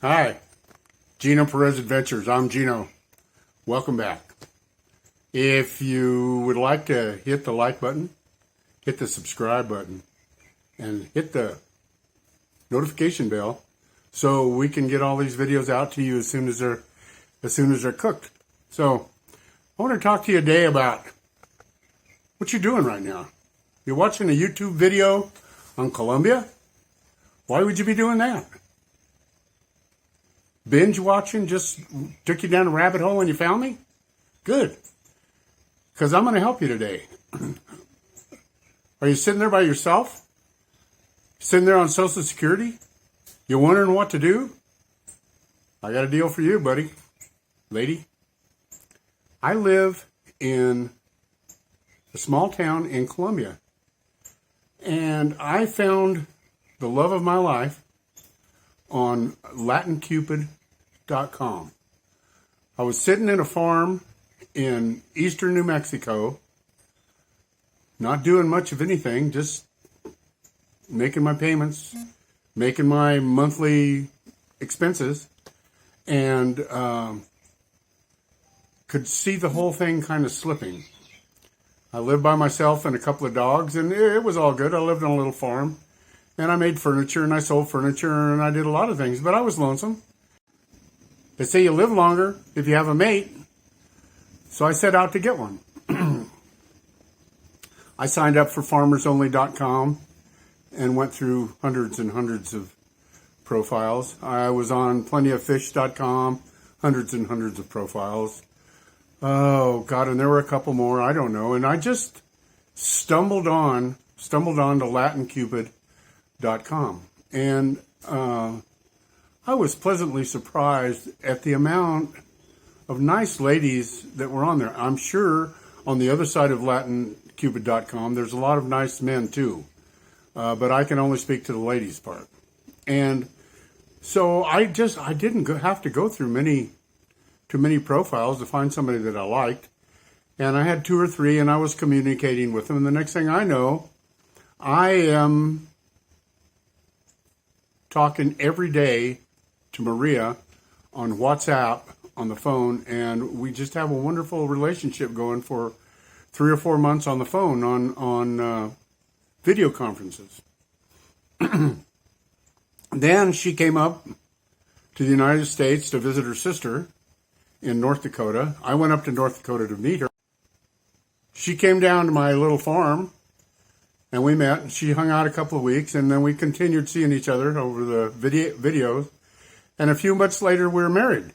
Hi, Geno Perez Adventures. I'm Geno. Welcome back. If you would like to hit the like button, hit the subscribe button, and hit the notification bell so we can get all these videos out to you as soon as they're cooked. So I want to talk to you today about what you're doing right now. You're watching a YouTube video on Colombia? Why would you be doing that? Binge watching just took you down a rabbit hole and you found me? Good. Because I'm going to help you today. Are you sitting there by yourself? Sitting there on Social Security? You're wondering what to do? I got a deal for you, buddy. Lady. I live in a small town in Colombia. And I found the love of my life on LatinCupid.com. I was sitting in a farm in eastern New Mexico, not doing much of anything, just making my payments, making my monthly expenses, and could see the whole thing kind of slipping. I lived by myself and a couple of dogs, and it was all good. I lived on a little farm, and I made furniture, and I sold furniture, and I did a lot of things, but I was lonesome. They say you live longer if you have a mate, so I set out to get one. I signed up for FarmersOnly.com and went through hundreds and hundreds of profiles. I was on PlentyOfFish.com, hundreds and hundreds of profiles. Oh, God, and there were a couple more, I don't know. And I just stumbled on to LatinCupid.com. And I was pleasantly surprised at the amount of nice ladies that were on there. I'm sure on the other side of LatinCupid.com, there's a lot of nice men too. But I can only speak to the ladies part. And so I didn't have to go through too many profiles to find somebody that I liked. And I had 2 or 3, and I was communicating with them. And the next thing I know, I am talking every day to Maria on WhatsApp, on the phone, and we just have a wonderful relationship going for 3 or 4 months on the phone on video conferences. Then she came up to the United States to visit her sister in North Dakota. I went up to North Dakota to meet her. She came down to my little farm, and we met. She hung out a couple of weeks, and then we continued seeing each other over the videos. And a few months later, we were married.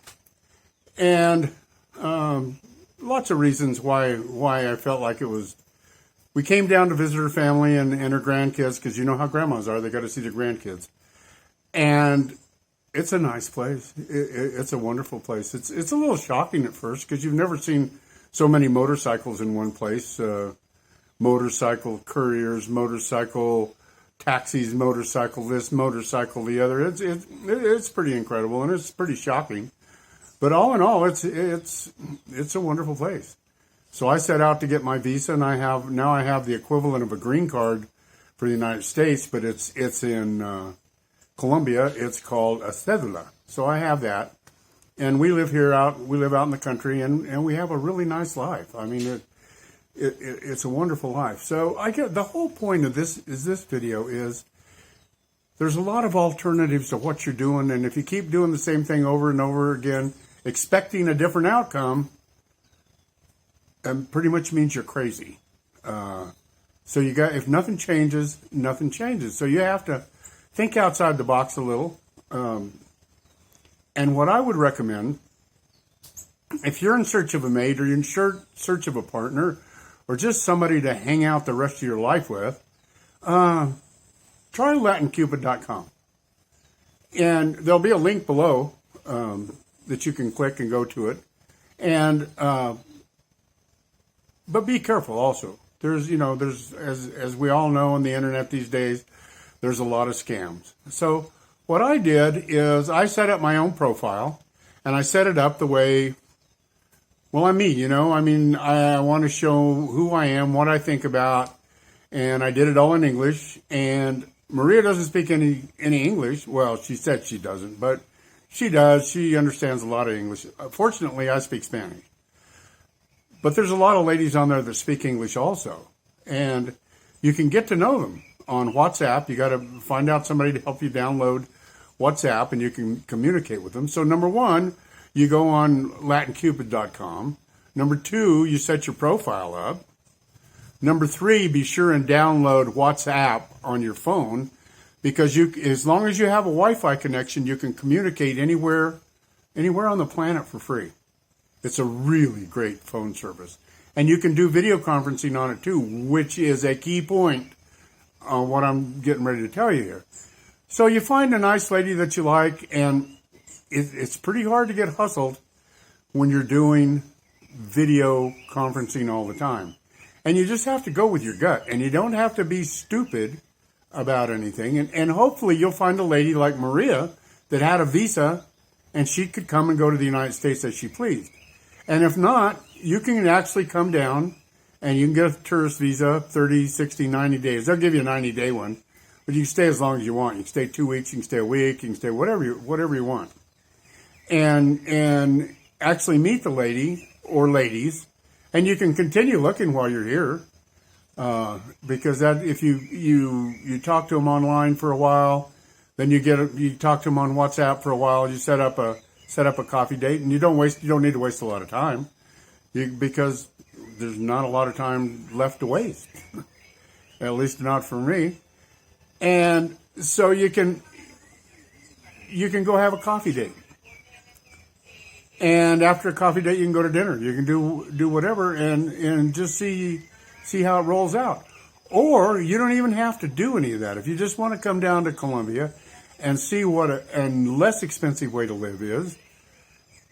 And lots of reasons why I felt like it was. We came down to visit her family and her grandkids, because you know how grandmas are. They got to see their grandkids. And it's a nice place. It's a wonderful place. It's a little shocking at first because you've never seen so many motorcycles in one place. Motorcycle couriers, motorcycle taxis, motorcycle this, motorcycle the other. It's pretty incredible, and it's pretty shocking. But all in all, it's a wonderful place. So I set out to get my visa, and I have the equivalent of a green card for the United States, but it's in Colombia. It's called a cédula. So I have that, and we live out in the country, and we have a really nice life. I mean, it's a wonderful life. So I get the whole point of this video is there's a lot of alternatives to what you're doing, and if you keep doing the same thing over and over again, expecting a different outcome, pretty much means you're crazy. So if nothing changes, nothing changes. So you have to think outside the box a little. And what I would recommend, if you're in search of a mate, or you're in search of a partner, or just somebody to hang out the rest of your life with, try LatinCupid.com. And there'll be a link below that you can click and go to it. And but be careful also. There's as we all know on the internet these days, there's a lot of scams. So what I did is I set up my own profile, and I set it up the way, well, I'm me, I mean, I want to show who I am, what I think about, and I did it all in English. And Maria doesn't speak any English. Well, she said she doesn't, but She does. She understands a lot of English. Fortunately, I speak Spanish. But there's a lot of ladies on there that speak English also. And you can get to know them on WhatsApp. You got to find out somebody to help you download WhatsApp, and you can communicate with them. So number one, you go on LatinCupid.com. Number two, you set your profile up. Number three, be sure and download WhatsApp on your phone, because as long as you have a Wi-Fi connection, you can communicate anywhere on the planet for free. It's a really great phone service. And you can do video conferencing on it too, which is a key point on what I'm getting ready to tell you here. So you find a nice lady that you like, and it's pretty hard to get hustled when you're doing video conferencing all the time. And you just have to go with your gut, and you don't have to be stupid about anything. And hopefully you'll find a lady like Maria that had a visa, and she could come and go to the United States as she pleased. And if not, you can actually come down and you can get a tourist visa, 30, 60, 90 days. They'll give you a 90-day one, but you can stay as long as you want. You can stay 2 weeks, you can stay a week, you can stay whatever you want. And actually meet the lady or ladies, and you can continue looking while you're here. Because that, if you talk to them online for a while, then you talk to them on WhatsApp for a while, you set up a coffee date, and you don't need to waste a lot of time, because there's not a lot of time left to waste, at least not for me. And so you can go have a coffee date, and after a coffee date, you can go to dinner. You can do whatever, and just see how it rolls out. Or you don't even have to do any of that. If you just want to come down to Colombia and see what a less expensive way to live is,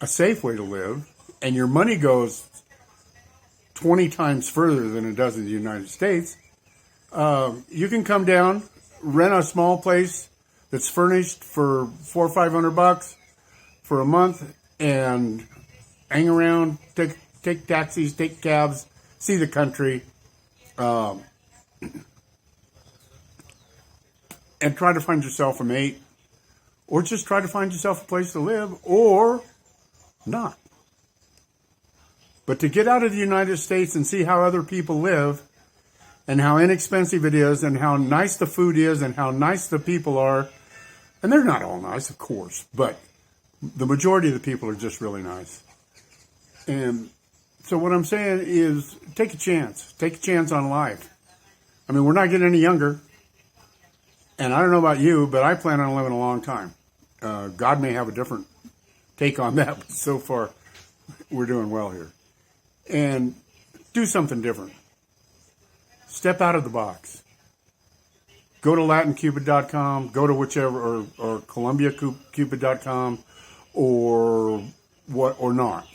a safe way to live, and your money goes 20 times further than it does in the United States, you can come down, rent a small place that's furnished for $400 or $500 for a month, and hang around, take taxis, take cabs, see the country, and try to find yourself a mate, or just try to find yourself a place to live, or not. But to get out of the United States and see how other people live, and how inexpensive it is, and how nice the food is, and how nice the people are, and they're not all nice, of course, but the majority of the people are just really nice. And so what I'm saying is, take a chance. Take a chance on life. I mean, we're not getting any younger. And I don't know about you, but I plan on living a long time. God may have a different take on that, but so far, we're doing well here. And do something different. Step out of the box. Go to LatinCupid.com, go to whichever, or ColombiaCupid.com, or not.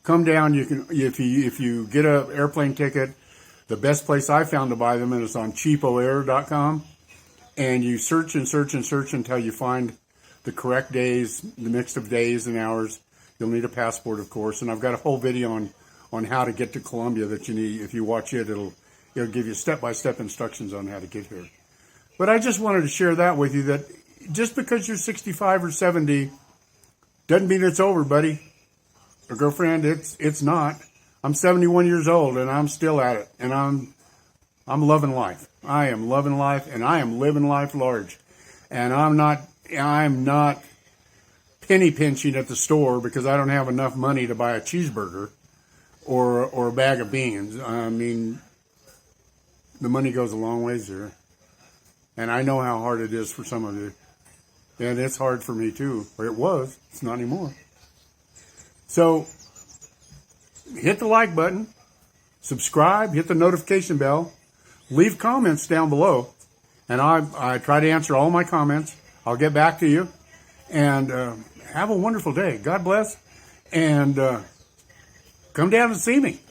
Come down. You can, if you get an airplane ticket, the best place I found to buy them is on cheapoair.com, and you search and search and search until you find the correct days, the mix of days and hours. You'll need a passport, of course, and I've got a whole video on how to get to Colombia that you need. If you watch it, it'll give you step-by-step instructions on how to get here. But I just wanted to share that with you, that just because you're 65 or 70 doesn't mean it's over, buddy or girlfriend. It's not. I'm 71 years old, and I'm still at it, and I'm loving life. I am loving life, and I am living life large. And I'm not penny pinching at the store because I don't have enough money to buy a cheeseburger or a bag of beans. I mean, the money goes a long ways there. And I know how hard it is for some of you. And it's hard for me too. Or it was. It's not anymore. So, hit the like button. Subscribe. Hit the notification bell. Leave comments down below. And I try to answer all my comments. I'll get back to you. And have a wonderful day. God bless. And come down and see me.